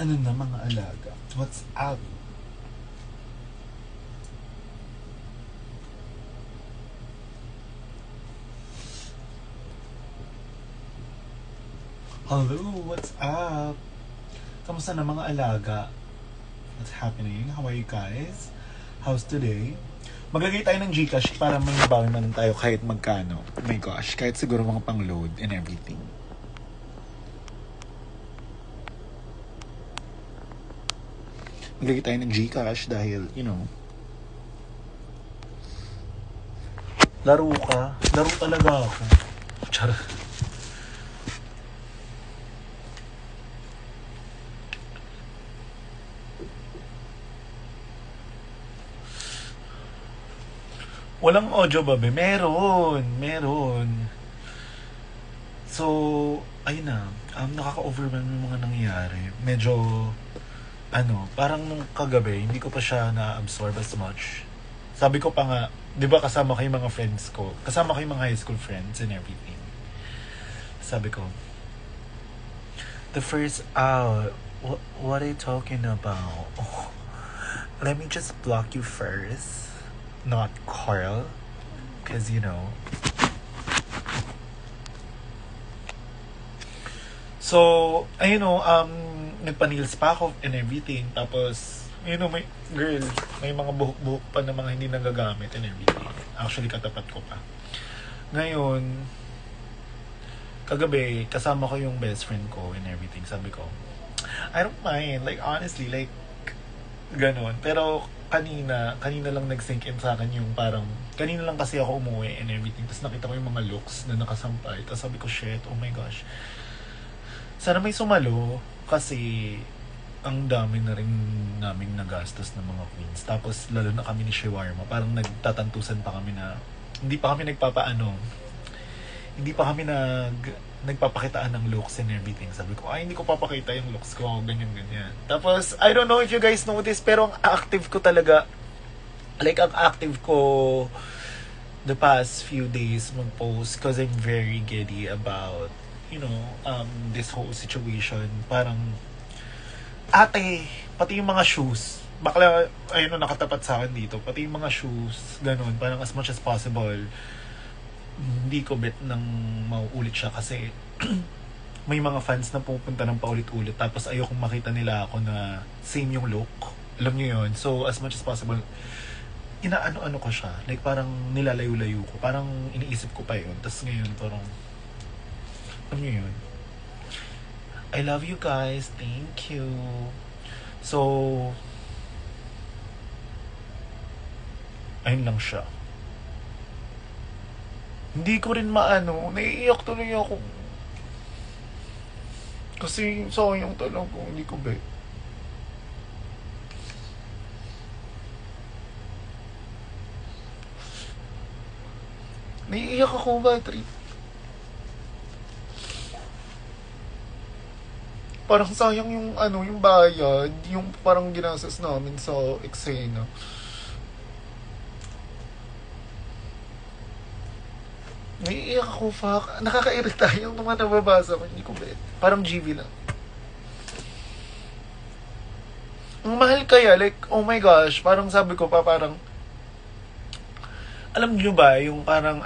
Ano na mga alaga? What's up? Hello, what's up? Kamusta na mga alaga? What's happening? How are you guys? How's today? Maglagay tayo ng Gcash para may mabawi man tayo kahit magkano. Oh my gosh, kahit siguro mga pang-load and everything. Maglagay tayo ng Gcash dahil, you know, laro ka. Laro talaga ako. Charot. Walang audio ba, be? Meron. So, ayun na. Nakaka-overwhelm yung mga nangyayari. Medyo, parang nung kagabi, hindi ko pa siya na-absorb as much. Sabi ko pa nga, di ba kasama ko yung mga friends ko? Kasama ko yung mga high school friends and everything. Sabi ko, the first hour, what are you talking about? Oh, let me just block you first. Not Carl, because you know. So, nagpa-nails pa ako and everything. Tapos, may mga buhok-buhok pa na mga hindi nagagamit and everything. Actually, katapat ko pa. Ngayon, kagabi, kasama ko yung best friend ko and everything. Sabi ko, I don't mind. Like, honestly, like, ganon. Pero, kanina lang nag-sink in sa akin yung parang, kanina lang kasi ako umuwi and everything. Tapos nakita ko yung mga looks na nakasampay. Tapos sabi ko, shit, oh my gosh. Sana may sumalo kasi ang dami na rin naming nagastos ng mga queens. Tapos lalo na kami ni Shawarma. Parang nagtatantusan pa kami na, hindi pa kami nagpapakitaan ng looks and everything. Sabi ko, hindi ko papakita yung looks ko, ganyan. Tapos, I don't know if you guys know this, pero ang active ko the past few days mag-post because I'm very giddy about, this whole situation. Parang, pati yung mga shoes, bakla, nakatapat sa akin dito, pati yung mga shoes, ganun, parang as much as possible, hindi ko bet nang mauulit siya kasi may mga fans na pupunta ng paulit-ulit tapos ayokong makita nila ako na same yung look. Alam niyo yun? So, as much as possible, inaano ko siya. Like, parang nilalayo-layo ko. Parang iniisip ko pa yun. Tapos ngayon, parang, alam niyo yun? I love you guys. Thank you. So, ayun lang siya. Hindi ko rin naiiyak tuloy ako. Kasi sayang talaga, hindi ko bet. Naiiyak ako ba, Trip? Parang sayang yung yung bayad, yung parang ginastos namin sa eksena. Naiiyak ako, fuck. Nakakairita yung mga nababasa ko. Hindi ko bet. Parang GV lang. Ang mahal kaya, like, oh my gosh, parang sabi ko pa, parang, alam niyo ba, yung parang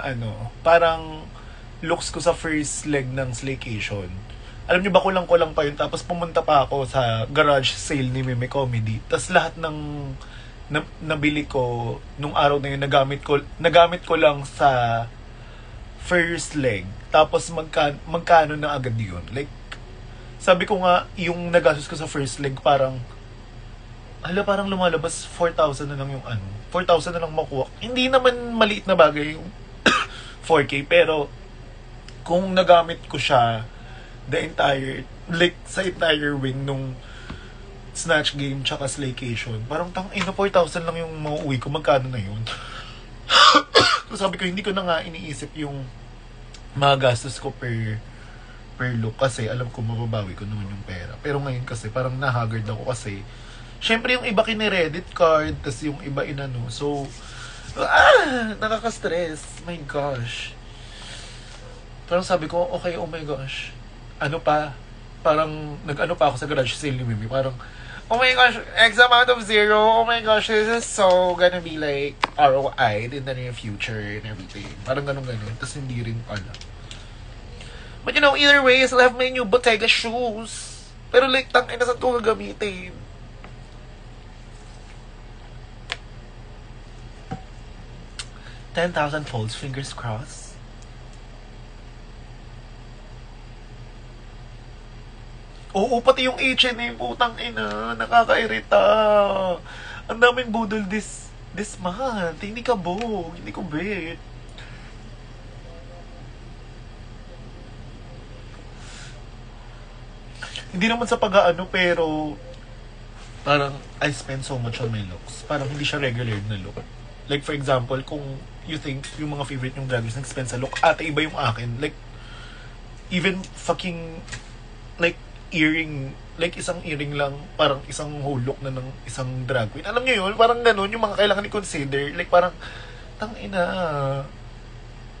parang looks ko sa first leg ng Slaycation. Alam niyo ba, kulang-kulang pa yun. Tapos pumunta pa ako sa garage sale ni Meme Comedy. Tapos lahat ng nabili ko nung araw na yun, nagamit ko lang sa first leg. Tapos magkano na agad yun. Like, sabi ko nga, yung nagastos ko sa first leg, parang lumalabas 4,000 na lang yung 4,000 na lang makuha. Hindi naman maliit na bagay yung 4K, pero kung nagamit ko siya sa entire wing nung Snatch Game tsaka Slaycation, parang 4,000 lang yung mauuwi ko. Magkano na yun? So sabi ko, hindi ko na nga iniisip yung mga gastos ko per look kasi alam ko mababawi ko naman yung pera. Pero ngayon kasi parang nahagard ako kasi syempre yung iba kine-credit card, tas yung iba so nakaka-stress. My gosh. Parang sabi ko, okay, oh my gosh, parang nag-ano pa ako sa garage sale ni Mimi, parang, oh my gosh, X amount of zero, oh my gosh, this is so gonna be like ROI in the near future and everything. Parang ganun-ganun, tapos hindi rin pala. But you know, either way, I still have my new Bottega shoes. Pero like, tangina saan ko gagamitin? $10,000 folds, fingers crossed. Oo, pati yung H&M, putang ina, nakakairita. Ang daming budol this month. Hindi ka bog, hindi ko bet. Hindi naman sa pag-aano, pero parang I spend so much on my looks. Parang hindi siya regular na look. Like for example, kung you think yung mga favorite yung drag race nag-spend sa look, ate iba yung akin. Like, even fucking, like, earring, like isang earring lang, parang isang whole look na ng isang drag queen. Alam niyo yun? Parang ganun, yung mga kailangan i-consider. Like parang, tangina.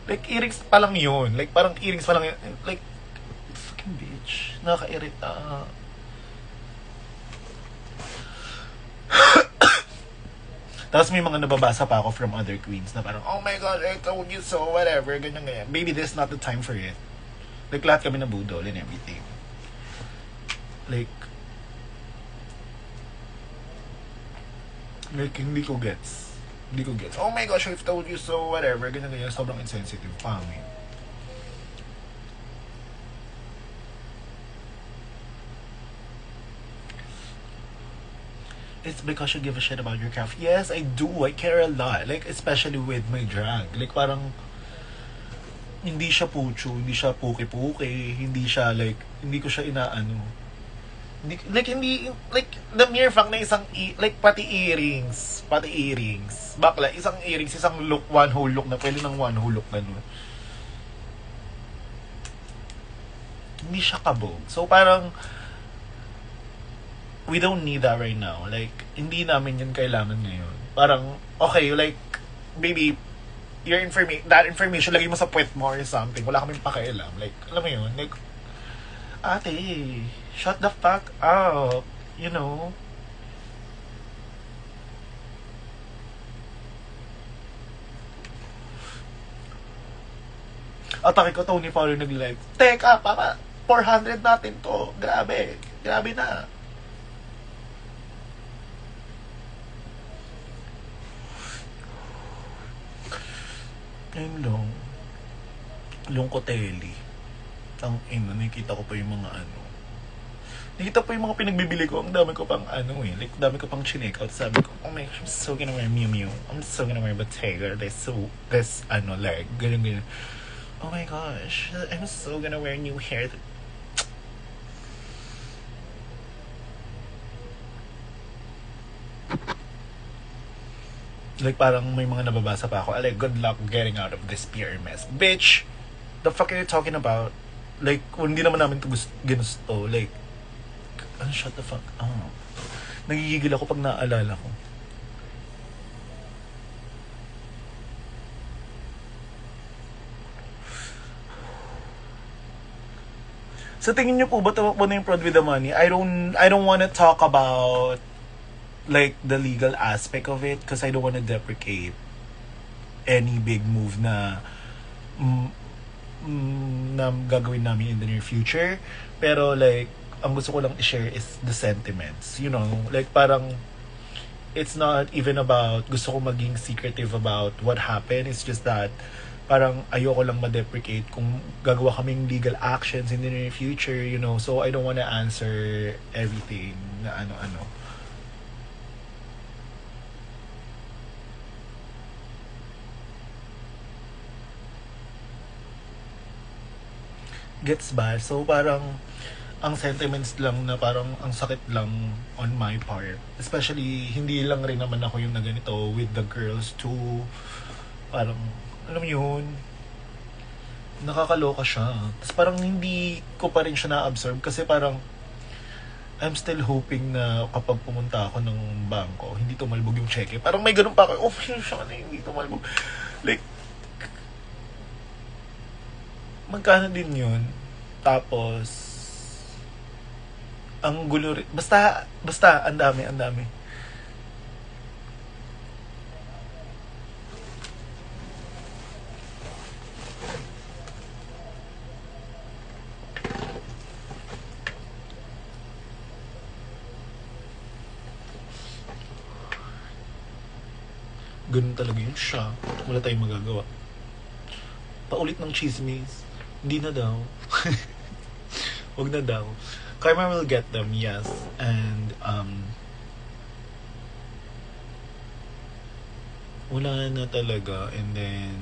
Like earrings pa lang yun. Like parang earrings pa lang yun. Like, fucking bitch. Nakakairita. Tapos may mga nababasa pa ako from other queens na parang, oh my god, I told you so, whatever, ganyan. Maybe this is not the time for it. Like lahat kami nabudol and everything. Like, hindi ko gets. Oh my gosh, I've told you so, whatever. Ganyan. Sobrang insensitive. Pangit. It's because you give a shit about your craft. Yes, I do. I care a lot. Like, especially with my drag. Like, parang, hindi siya pucho, hindi siya puki-puki, hindi siya, like, hindi ko siya inaano. Hindi, like, the mere fact na isang, like, pati earrings, bakla, isang earrings, isang look, one whole look na, pwede ng one whole look na nun. Hindi siya kabog. So, parang, we don't need that right now. Like, hindi namin yun kailangan ngayon. Parang, okay, like, baby, that information, lagay mo sa puwet mo or something, wala kaming pakialam. Like, alam mo yun, like, ate, shut the fuck up. You know? Atake ko, Tony Fowler nag-live. Teka, papa, 400 natin to. Grabe. Grabe na. Ayun lang. Lungkoteli. Ang ina, nakikita ko pa yung mga ano. Nakita pa yung mga pinagbibili ko. Ang dami ko pang ano eh. Like, dami ko pang chinek out. Sabi ko, oh my gosh, I'm so gonna wear Miu Miu. I'm so gonna wear Bottega. This ano, like, ganyan. Oh my gosh, I'm so gonna wear new hair. Like, parang may mga nababasa pa ako. Like, good luck getting out of this PR mess. Bitch! The fuck are you talking about? Like, kung hindi naman namin ito ginusto. Like, shut the fuck up. Nagigigil ako pag naaalala ko. Sa tingin niyo po ba tumakbo na yung Prod with the Money? I don't wanna talk about like the legal aspect of it because I don't wanna deprecate any big move na na gagawin namin in the near future. Pero like, ang gusto ko lang i-share is the sentiments. You know, like parang it's not even about gusto ko maging secretive about what happened. It's just that parang ayoko lang ma-deprecate kung gagawa kaming legal actions in the near future, you know. So I don't wanna answer everything na ano-ano. Gets ba? So parang ang sentiments lang na parang ang sakit lang on my part. Especially hindi lang rin naman ako yung na ganito with the girls too. Parang alam mo yun, nakakaloka siya. Tapos parang hindi ko pa rin siya na-absorb kasi parang I'm still hoping na kapag pumunta ako ng bangko, hindi tumalbog yung cheque. Parang may ganun pa ako, oh my gosh, hindi tumalbog. Like, magkano din yun? Tapos, Ang gulo rin. Basta, ang dami, ang dami. Ganun talaga yun siya. Wala tayong magagawa. Paulit ng chismis. Hindi na daw. Wag na daw. Karma will get them, yes. And, wala na talaga. And then,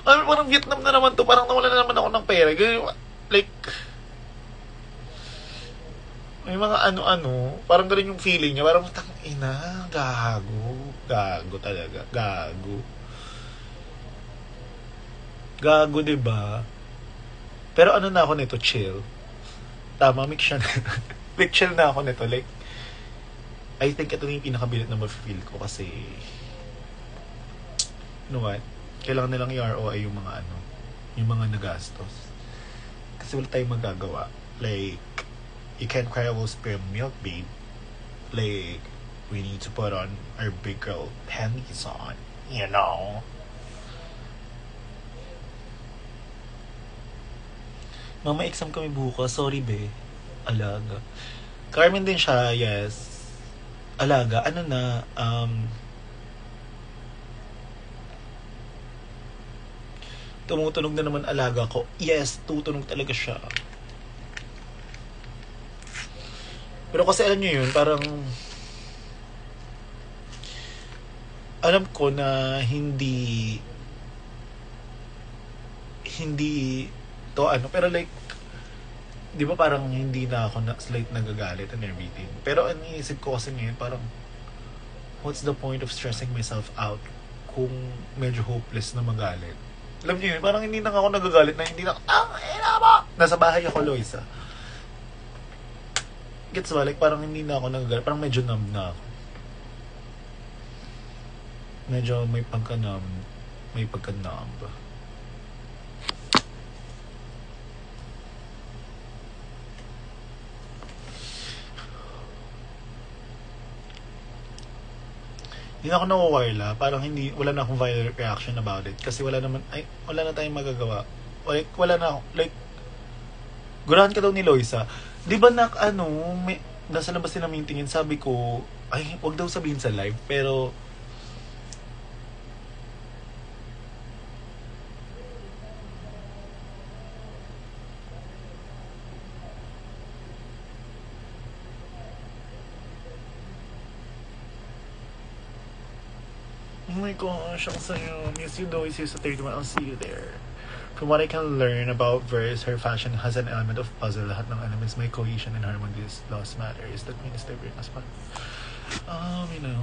parang Vietnam na naman to. Parang nawala na naman ako ng pera. Ganun, like, may mga ano-ano. Parang ganun yung feeling niya. Parang, ina, gago. Gago talaga. Gago. Gago, diba? Pero ano na ako nito, chill. Tama, mix siya na. Like, chill na ako nito. Like, I think ito na yung pinakabilit na ma-feel ko kasi, you know what? Kailangan nilang i-ROI yung mga yung mga nagastos. Kasi wala tayong magagawa. Like, you can't cry over spilled milk, babe. Like, we need to put on our big girl panties on. You know? Mama, exam kami bukas. Sorry, be. Alaga. Carmen din siya, yes. Alaga. Ano na, tumutunog na naman alaga ko. Yes, tutunog talaga siya. Pero kasi alam nyo yun, parang alam ko na hindi to pero like, di ba parang hindi na ako slight nagagalit and everything. Pero ang iniisip ko kasi ngayon, parang what's the point of stressing myself out kung medyo hopeless na magalit? Alam niyo yun, parang hindi na ako nagagalit na hindi na nasa bahay ako, Loisa. Gets ba? Like, parang hindi na ako nagagalit. Parang medyo numb na ako. Medyo may pagka-numb. May pagka-numb. Hindi na ako nawawarla. Parang wala na akong violent reaction about it. Kasi wala na tayong magagawa. Like, wala na ako. Like, gurahan ka daw ni Loisa. Di ba nasa labas din namin tingin, sabi ko, ay, wag daw sabihin sa live, pero, oh my gosh, ang sayo. Miss you though, is sa 31. I'll see you there. From what I can learn about Verse, her fashion has an element of puzzle. Lahat ng elements may cohesion and harmony. This lost matter is that means they bring us back. You know,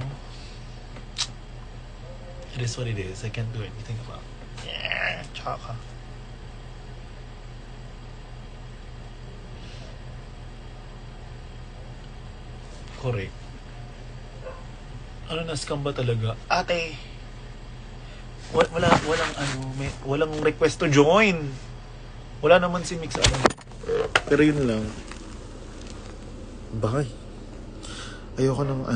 it is what it is. I can't do anything about it. Yeah, tsaka. Correct. Ano, na-scam ba talaga? Ate! Walang request to join. Wala naman si Mix Pero yun lang. Bakay. Ayoko nang